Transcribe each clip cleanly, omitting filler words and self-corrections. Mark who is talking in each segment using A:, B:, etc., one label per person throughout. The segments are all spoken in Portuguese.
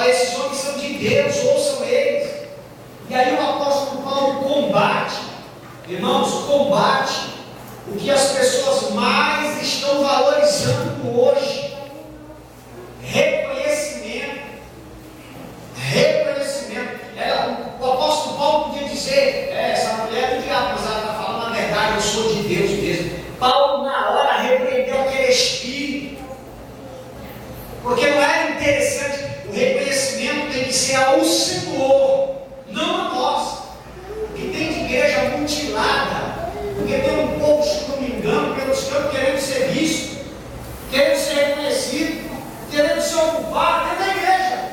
A: Olha, esses homens são de Deus, ouçam eles. E aí o apóstolo Paulo combate, irmãos, combate o que as pessoas mais estão valorizando hoje: reconhecimento. O apóstolo Paulo podia dizer: essa mulher é do diabo, mas ela está falando a verdade, eu sou de Deus mesmo. Paulo na hora repreendeu aquele espírito, porque não era interessante. O reconhecimento tem que ser ao Senhor, não a nós. Que tem de igreja mutilada, porque tem um povo choramingando pelos campos, querendo ser visto, querendo ser reconhecido, querendo ser ocupado dentro da igreja.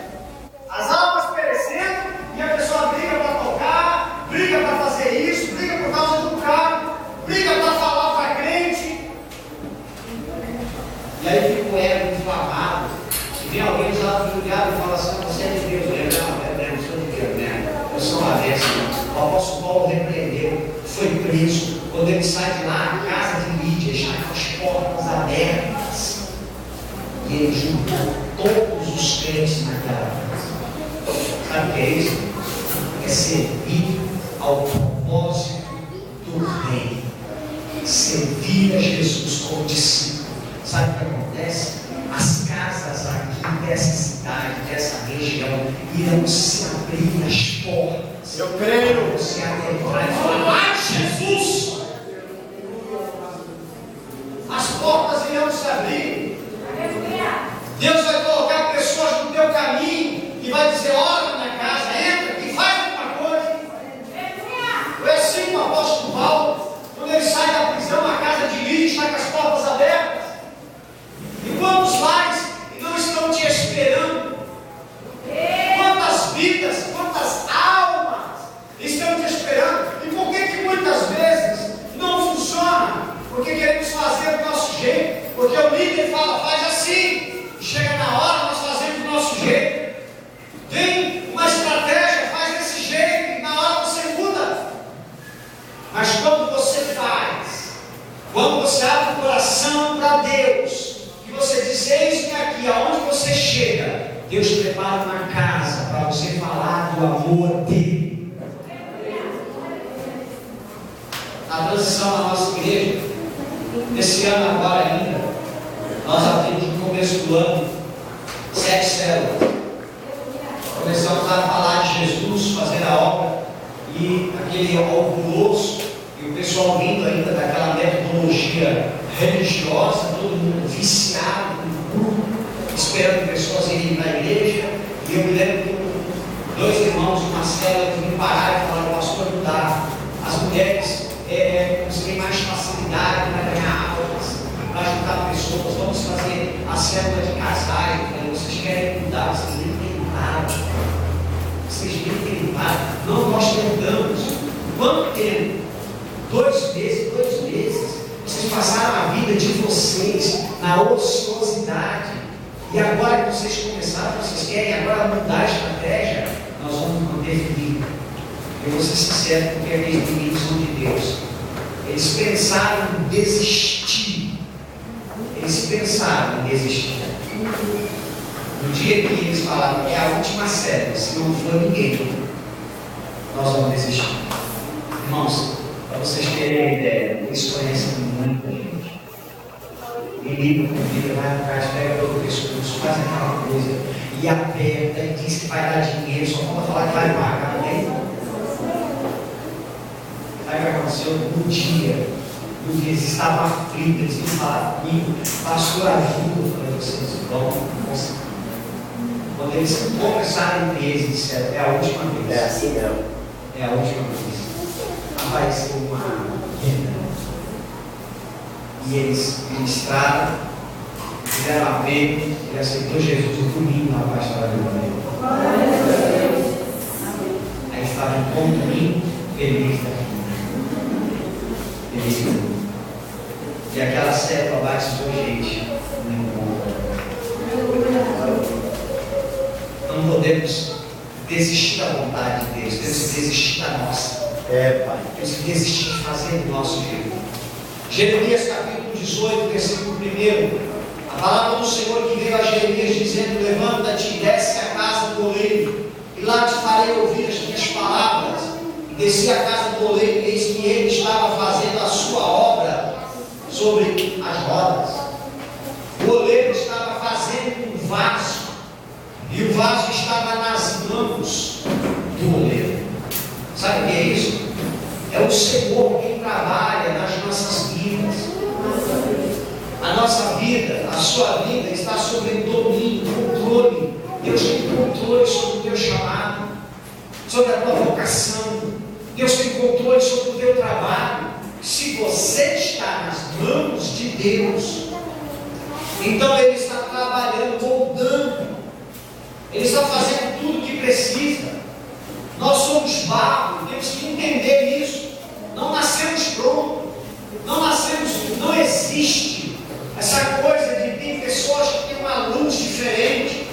A: As almas perecendo e a pessoa briga para tocar, briga para fazer isso, briga por causa do carro, briga para falar para crente. E aí fica o ego inflamado. Se vem alguém lá do diabo e fala assim: você é de Deus, né? Não sou de Deus, né? Eu sou uma dessa. O apóstolo Paulo repreendeu, foi preso. Quando ele sai de lá, a casa de Lídia está com as portas abertas. E ele juntou todos os crentes naquela casa. Sabe o que é isso? É servir ao propósito do reino. Servir a Jesus como discípulo. Sabe o que acontece? As casas aqui dessa cidade, dessa região, irão se abrir as portas.
B: Eu creio.
A: Você adentrar e falar: Jesus! As portas irão se abrir. Deus vai colocar pessoas no teu caminho e vai dizer: olha na casa, entra e faz alguma coisa. Foi assim o apóstolo Paulo, quando ele sai da prisão, a casa de Lídia está com as portas abertas. E quantos lares não estão te esperando? Quantas vidas, quantas almas estão te esperando? E por que muitas vezes não funciona? Porque queremos fazer do nosso jeito. Porque o líder fala: faz assim. E chega na hora, nós fazemos do nosso jeito. Tem uma estratégia, faz desse jeito. E na hora você muda. Mas quando você faz, quando você abre o coração para Deus, que você diz: eis-me aqui, aonde você chega, Deus prepara uma casa para você falar do amor dele. Na transição da nossa igreja, esse ano agora ainda, nós abrimos no começo do ano 7 células. Começamos a falar de Jesus, fazer a obra, e aquele alvoroço, e o pessoal vindo ainda daquela metodologia religiosa, todo mundo viciado no grupo, esperando pessoas irem na igreja. E eu me lembro que 2 irmãos de uma célula que me pararam e falaram: pastor, não dá. As mulheres têm mais facilidade para ganhar aulas, para ajudar pessoas. Vamos fazer a célula de casais. Vocês querem mudar, vocês nem tentaram. Vocês nem tentaram. Não, nós tentamos. Quanto tempo? 2 meses. Vocês passaram a vida de vocês na ociosidade. E agora que vocês começaram, vocês querem agora mudar a estratégia. Nós vamos manter firme. Eu vou ser sincero, porque aqueles meninos são de Deus. Eles pensaram em desistir. No dia que eles falaram que é a última série, se não for ninguém, nós vamos desistir. Irmãos, para vocês terem a ideia, eles conhecem muita gente. E liga com vida, vai atrás, pega pelo pescoço, faz aquela coisa, e aperta, e diz que vai dar dinheiro, só falta falar que vai pagar, amém? Sabe o que aconteceu? Um dia, eles estavam aflitos, eles iam falar comigo: pastor, ajuda para vocês. Vamos. Quando eles conversaram entre eles, disseram: é a última vez.
B: É assim mesmo.
A: É a última vez. Apareceu uma renda. E eles ministraram, fizeram a pena, ele aceitou Jesus no domingo, na parte da vida. Aí estavam com o domingo, feliz da vida. E aquela célula batizou gente no encontro. Não podemos desistir da vontade de Deus, temos que desistir da nossa.
B: Pai.
A: Temos que desistir de fazer do nosso jeito. Jeremias capítulo 18, versículo 1. A palavra do Senhor que veio a Jeremias dizendo: levanta-te e desce à casa do oleiro, e lá te farei ouvir as minhas palavras. E desci à casa do oleiro, e eis que ele estava fazendo a sua obra sobre as rodas. O oleiro estava fazendo um vaso, e o vaso estava nas mãos do oleiro. Sabe o que é isso? É o Senhor quem trabalha nas nossas vidas. A nossa vida, a sua vida está sob domínio, controle. Deus tem controle sobre o teu chamado, sobre a tua vocação. Deus tem controle sobre o teu trabalho. Se você está nas mãos de Deus, então Ele está trabalhando, moldando. Ele está fazendo tudo o que precisa. Nós somos barro, temos que entender isso. Não nascemos prontos. Não existe essa coisa de tem pessoas que têm uma luz diferente.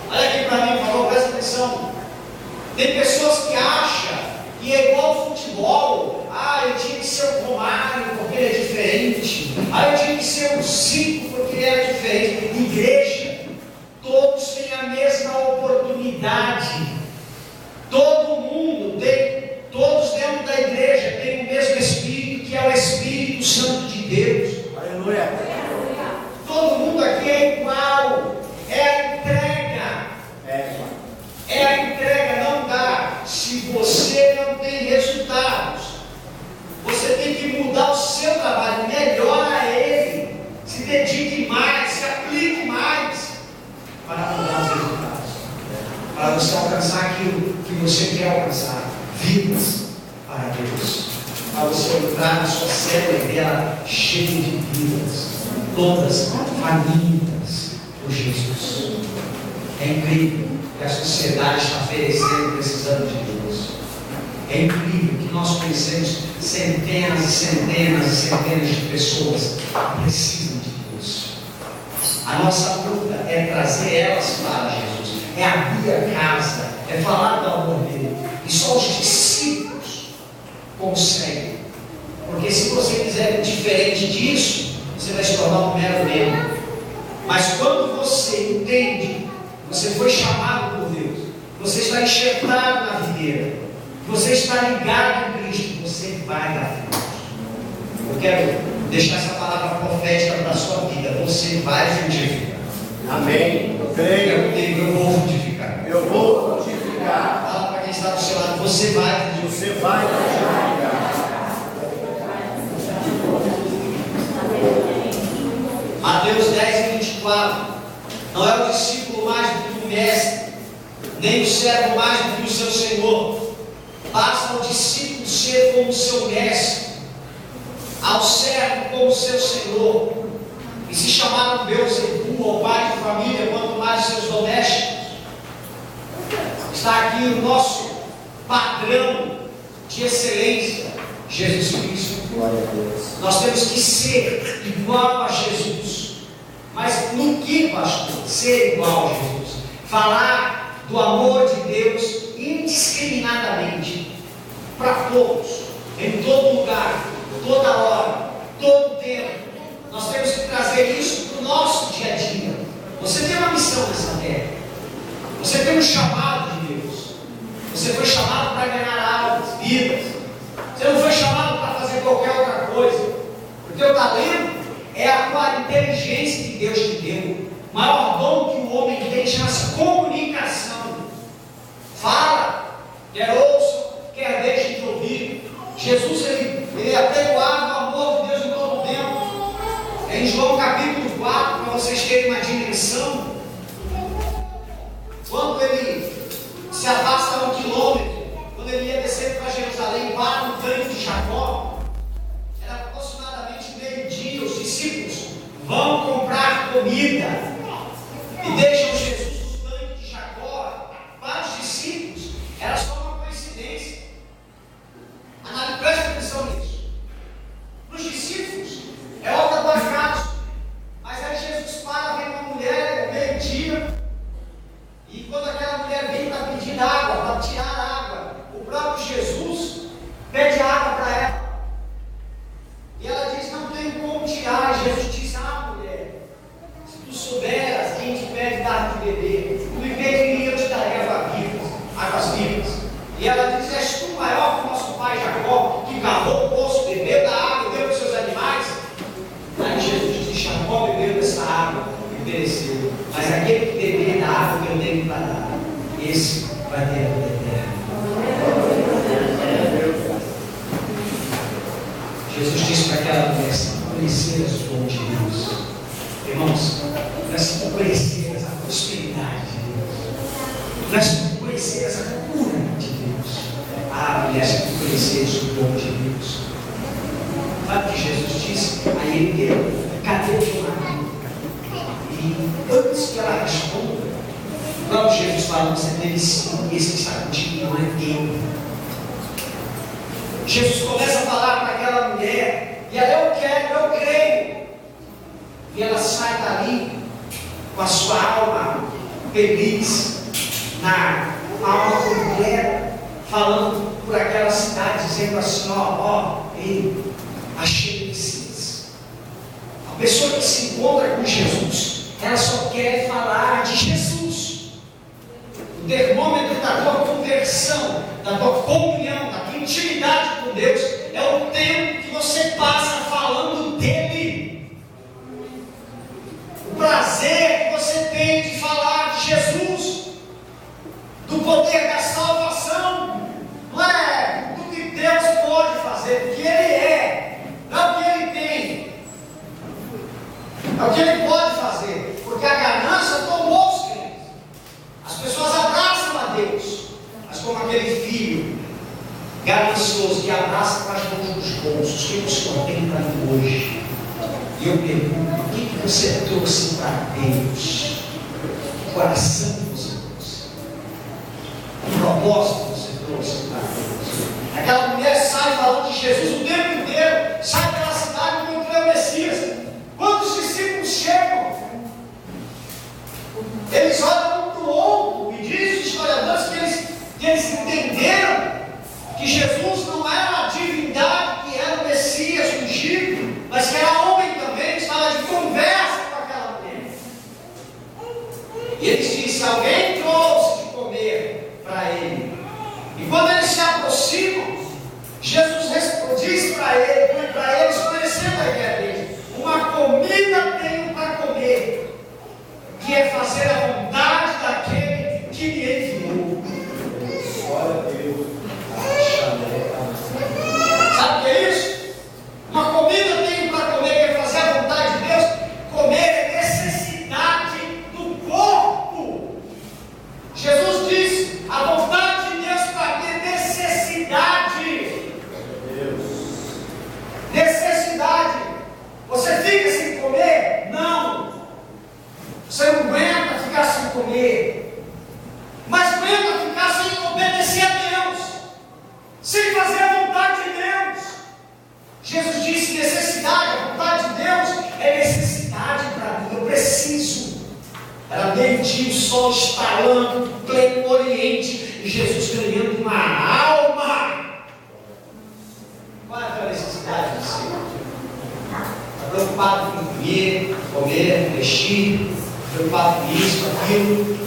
A: Olha aqui para mim, por favor, presta atenção. Tem pessoas que acham que é igual ao futebol. Eu tinha que ser o Romário porque ele é diferente. Eu tinha que ser o Zico porque ele é diferente. Igreja, todos têm a mesma oportunidade. Todo mundo tem, todos dentro da igreja têm o mesmo Espírito, que é o Espírito Santo de Deus. Aleluia. Todo mundo aqui é igual. É a entrega. É a entrega, não dá. Se você não tem resultados, você tem que mudar o seu trabalho, melhora ele, se dedique mais, se aplique mais para mudar os resultados, para você alcançar aquilo que você quer alcançar, vidas para Deus, para você entrar na sua célula dela cheia de vidas, todas famintas por Jesus. É incrível que a sociedade está oferecendo, precisando de Deus. É incrível que nós conhecemos centenas e centenas e centenas de pessoas que precisam de Deus. A nossa luta é trazer elas para Jesus, é abrir a casa, é falar do amor dele. E só os discípulos conseguem. Porque se você quiser diferente disso, você vai se tornar um mero membro. Mas quando você entende, você foi chamado por Deus, você está enxertado na videira, você está ligado em Cristo, você vai dar frutos. Eu quero deixar essa palavra profética para a sua vida. Você vai frutificar. Amém. Eu creio. Eu vou frutificar. Eu vou frutificar. Fala para quem está do seu lado. Você vai frutificar. Você vai frutificar. Mateus 10:24. Não é o discípulo mais do que o mestre, nem o servo mais do que o seu senhor. Basta ao discípulo ser como o seu mestre, ao servo como o seu senhor. E se chamaram Beelzebul, ou pai de família, quanto mais os seus domésticos. Está aqui o nosso padrão de excelência, Jesus Cristo. Glória a Deus. Nós temos que ser igual a Jesus. Mas no que, pastor? Ser igual a Jesus. Falar do amor de Deus indiscriminadamente para todos, em todo lugar, toda hora, todo tempo. Nós temos que trazer isso para o nosso dia a dia. Você tem uma missão nessa terra. Você tem um chamado de Deus. Você foi chamado para ganhar almas, vidas. Você não foi chamado para fazer qualquer outra coisa. O teu talento é a tua inteligência que Deus te deu. O maior dom que o homem tem chama-se comunicação. Fala, quer ouça, quer deixe de ouvir. Jesus, ele apregoava o amor de Deus em todo o tempo. Em João capítulo 4, para vocês terem uma dimensão, quando ele se afasta 1 quilômetro, quando ele ia descer para Jerusalém, para no tanque de Jacó, era aproximadamente meio-dia. Os discípulos vão comprar comida e deixam Jesus no tanque de Jacó. Para os discípulos era só uma coincidência. Presta atenção nisso. Para os discípulos é obra do acaso. Mas aí Jesus para, vem uma mulher, meio-dia, e quando aquela mulher vem para pedir água, para tirar água, o próprio Jesus pede água para ela. E ela diz: não tenho como tirar. E Jesus diz: mulher, de beber, no impediria eu te darei águas vivas. E ela diz: és tu maior que o nosso pai Jacó, que cavou o poço, bebeu da água e deu para os seus animais? Aí Jesus disse: Jacó bebeu dessa água e pereceu, mas aquele que beber da água que eu tenho para dar, esse vai ter a vida eterna. Jesus disse para aquela mulher: se conheceras o dom de Deus, irmãos, nós conheceras a prosperidade de Deus, nós conheceras a cura de Deus. Ah, mulher, se tu conheceres o dom de Deus, sabe o que Jesus disse? Aí ele deu: cadê o teu marido? E antes que ela responda, logo Jesus fala: você teve sim, esse que está contigo não é teu. Jesus começa a falar para aquela mulher, e ela: eu quero, eu creio. E ela sai dali com a sua alma feliz, na alma completa, falando por aquela cidade, dizendo assim: ei, achei o Messias. A pessoa que se encontra com Jesus, ela só quer falar de Jesus. O termômetro da tua conversão, da tua comunhão, da tua intimidade com Deus, é o tempo que você passa falando dele. O prazer que você tem de falar de Jesus, do poder da salvação, não é do que Deus pode fazer, do que Ele é, não é o que Ele tem, é o que Ele pode fazer, porque a ganância tomou os crentes. As pessoas abraçam a Deus, mas como aquele filho ganancioso que abraça com as mãos nos bolsos: o que você tem para mim hoje? E eu pergunto: o que você trouxe para Deus? Que coração você trouxe? Que propósito você trouxe para Deus? Aquela mulher sai falando de Jesus o tempo inteiro, sai pela cidade e encontra o Messias. Quando os discípulos chegam, eles olham um para o outro, e diz os historiadores que eles entenderam que Jesus não era a divindade, que era o Messias ungido, mas que era homem também, que estava de conversa com aquela mulher. E eles disseram: alguém trouxe de comer para ele. E quando eles se aproximam, Jesus diz para eles, conhecendo a ideia deles: uma comida tenho para comer, que é fazer a vontade daquele que me enviou. Glória a Deus. Sabe o que é isso? Uma comida tenho para comer, que é fazer a vontade de Deus. Comer é necessidade do corpo. Jesus disse: a vontade de Deus para ter necessidade. Necessidade. Você fica sem comer? Não. Você não aguenta ficar sem comer, mas aguenta ficar sem obedecer a Deus, sem fazer a vontade de Deus. Jesus disse: necessidade, a vontade de Deus é necessidade para mim, eu preciso. Era meio-dia, o sol estalando, pleno Oriente, e Jesus ganhando uma alma. Qual é a tua necessidade de ser? Está preocupado com comer, vestir, preocupado com isso, com aquilo.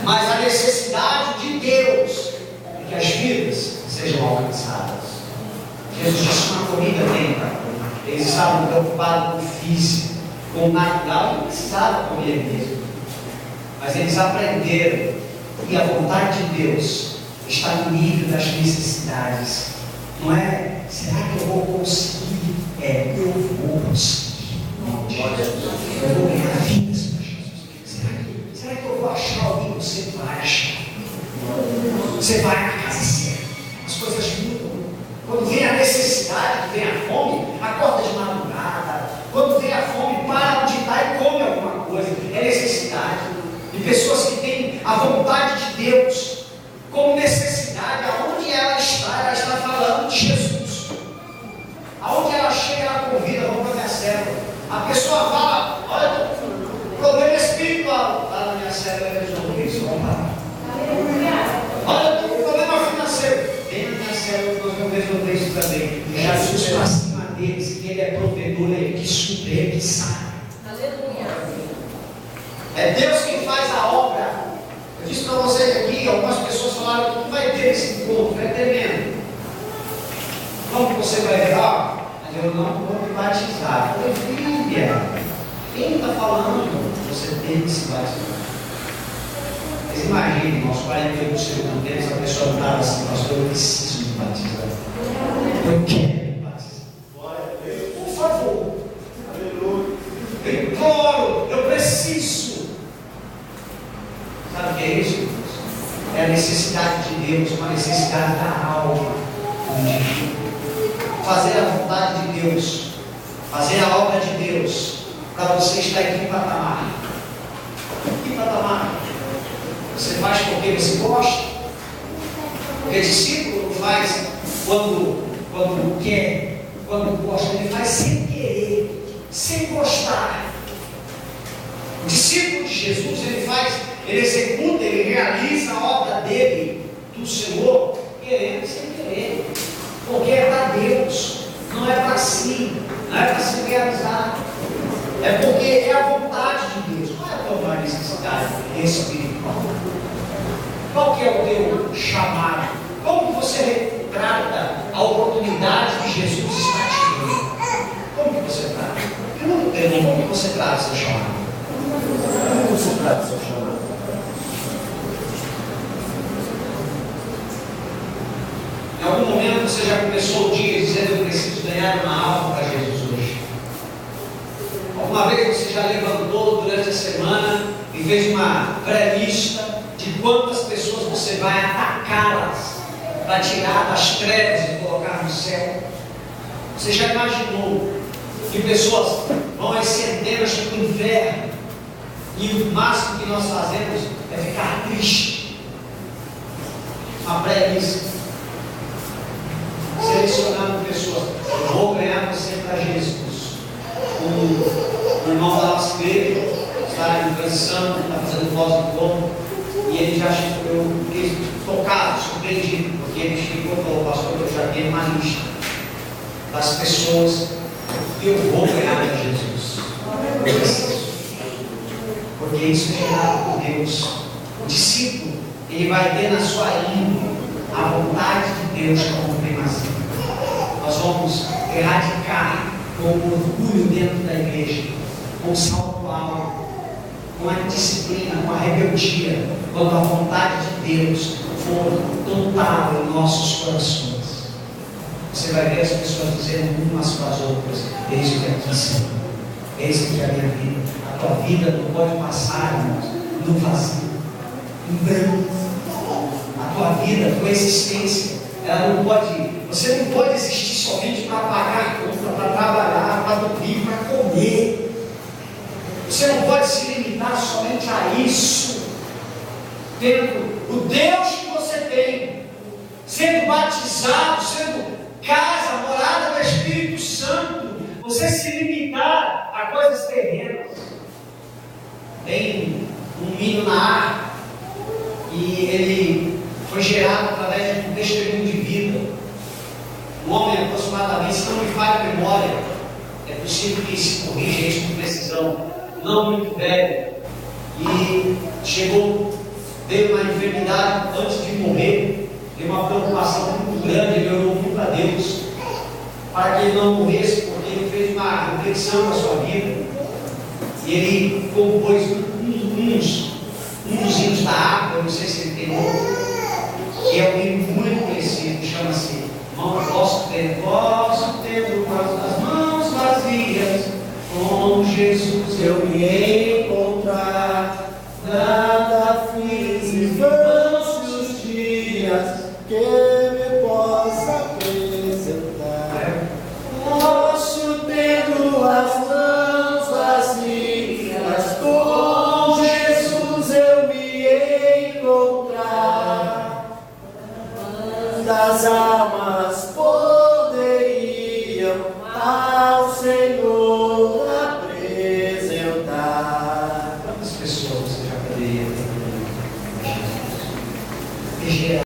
A: Mas a necessidade de Deus é que as vidas sejam alcançadas. Jesus disse: uma comida tem para comer. Eles estavam preocupados com o físico, com o natural, não precisavam comer mesmo. Mas eles aprenderam que a vontade de Deus está no nível das necessidades. Não é: será que eu vou conseguir? É: eu vou conseguir. Eu vou ganhar vidas para Jesus. Será que eu vou achar alguém que você vai achar? Você vai na casa certa. As coisas mudam. Quando vem a necessidade, vem a fome, acorda de madrugada. Quando vem a fome, para onde está e come alguma coisa. É necessidade. E pessoas que têm a vontade de Deus como necessidade, aonde ela está falando de Jesus. Aonde ela chega, ela convida: vamos para minha célula. A pessoa fala: olha, o problema espiritual lá na minha célula é resolver isso, vamos lá. Olha, o problema financeiro, vem na minha célula, nós vamos resolver isso também. Jesus para cima deles, que Ele é provedor, Ele que supre, Ele que sabe. É Deus quem faz a obra. Eu disse para vocês aqui, algumas pessoas falaram que não vai ter esse encontro, é tremendo. Como que você vai ver? Mas eu não vou me batizar. Eu falei, filha, quem está falando? Você tem que se batizar. Vocês imaginem, irmãos, 48 do segundo tempo, essa pessoa não estava assim, pastor, eu preciso me batizar. Eu quero me batizar. Por favor. Eu imploro, eu preciso. Sabe o que é isso? É a necessidade de Deus, uma necessidade da alma. Fazer a vontade de Deus, fazer a obra de Deus, para você estar aqui em patamar. Que patamar? Você faz porque você gosta? Porque discípulo não faz quando quer, quando gosta, ele faz sem querer, sem gostar. O discípulo de Jesus, ele executa, ele realiza a obra dele, do Senhor, querendo, sem querer. Porque é para Deus, não é para si, não é para se realizar. É porque é a vontade de Deus, não é a tua necessidade espiritual. Qual que é o teu chamado? Como você trata a oportunidade que Jesus está te dando? Como que você trata? Eu não entendo como que você trata o seu chamado. Como você trata o seu chamado? Em algum momento você já começou o dia dizendo: eu preciso ganhar uma alma para Jesus hoje. Alguma vez você já levantou durante a semana e fez uma pré-lista de quantas pessoas você vai atacá-las para tirar das trevas e colocar no céu? Você já imaginou que pessoas vão às centenas para o inferno e o máximo que nós fazemos é ficar triste? Uma pré-lista, selecionando pessoas. Eu vou ganhar você para Jesus. O irmão da nossa igreja está em transição, está fazendo pós-encontro, e ele já chegou, eu fiquei tocado, surpreendido, porque ele chegou e falou: pastor, eu já tenho uma lista das pessoas que eu vou ganhar para Jesus. Eu preciso. Porque isso é gerado por Deus. O discípulo, ele vai ter na sua índole a vontade de Deus como primazia. Nós vamos erradicar com o orgulho dentro da igreja, com o salto alto, com a disciplina, com a rebeldia, quando a vontade de Deus for total em nossos corações. Você vai ver as pessoas dizendo umas para as outras: eis o que aqui, Senhor, eis o que é a minha vida. A tua vida não pode passar, irmãos, no vazio, em branco. A tua vida, a tua existência, ela não pode, você não pode existir somente para pagar a conta, para trabalhar, para dormir, para comer. Você não pode se limitar somente a isso. Tendo o Deus que você tem, sendo batizado, sendo casa, morada do Espírito Santo, você se limitar a coisas terrenas. Tem um menino na arca e ele foi gerado através de um testemunho de vida. Um homem aproximadamente, se não me falha a memória, é possível que se corrija isso com precisão, não muito velho, e veio uma enfermidade antes de morrer, teve uma preocupação muito grande, ele orou muito a Deus para que ele não morresse, porque ele fez uma reflexão na sua vida, e ele compôs um dos hinos da água, eu não sei se ele tem outro, que é um hino muito conhecido, chama-se posso ter com as mãos vazias, com Jesus eu me